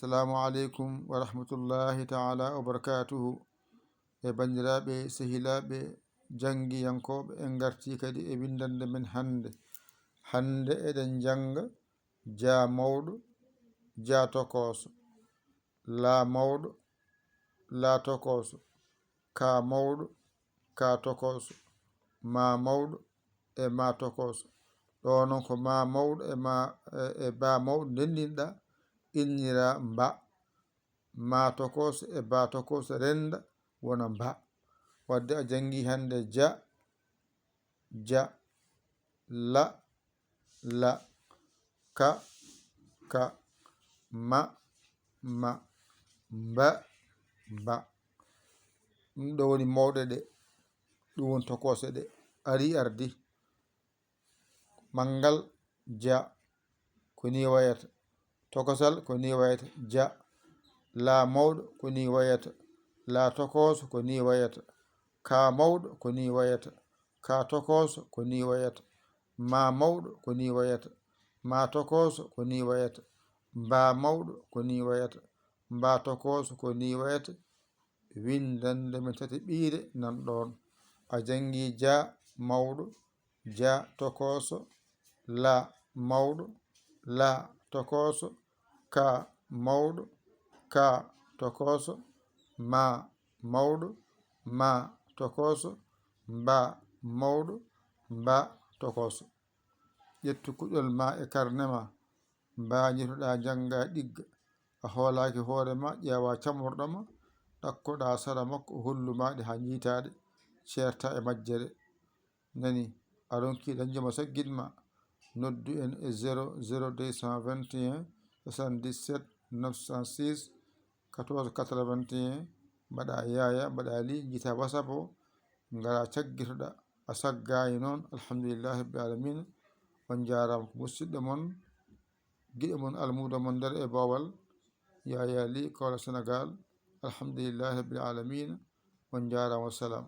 assalamu aleykum wa rahmatullahi taala wa barakatuhu. E bandiraɓe sehilaɓe janggiyankoɓe en garti kadi e windande men hande eɗen janga ja mawɗo ja tokoso, la mawɗo la tokoso, ka mawɗo ka tokoso, ma mawɗo e ma tokoso. ɗo noon ko ma mawɗo e ba mawɗo ndendinɗa innira mba, ma tokoso e ba tokoso renda wona mba. wadde a jangi hande ja la ka ma mba ɗum ɗo woni mawɗe ɗe, ɗum woni tokose ɗe ari ardi. mangal ja ko ni wayata, tokosal ko ni wayata ja, la mawɗo ko ni wayata, la tokoso ko ni wayata, ka mawɗo ko ni wayata, ka tokoso ko ni wayata, ma mawɗo ko ni wayata, ma tokoso ko ni wayata, mba mawɗo ko ni wayata, mba tokoso ko ni wayata. windande men tati ɓiire nan ɗon. a jangi ja mawɗo ja tokoso, la mawɗo la tokoso, ka mawɗo ka tokoso, ma mawɗo ma tokoso, mba mawɗo mba tokoso. ƴettu kuƴol ma e karnema mbañitoɗa jangga ɗigga. a hoolaki hoorema ƴeewa camorɗoma ɗakkoɗa sara makko hollumaɗe ha jiitaɗe certa e majjere. nani a ronki dañjoma saggitma noddu en e 00221 77 906 14 81 mbaɗa yaya mbaɗa li jiita WhatsApp o ngara caggitoɗa. a saggani noon alhamdulillahi rabbil alamina. on jarama ko musidɗo moon guiɗo moon almudo moon nder e bowal yaya li Kaolack Sénégal. alhamdulillahi rabbil alamina. on jarama, wassalam.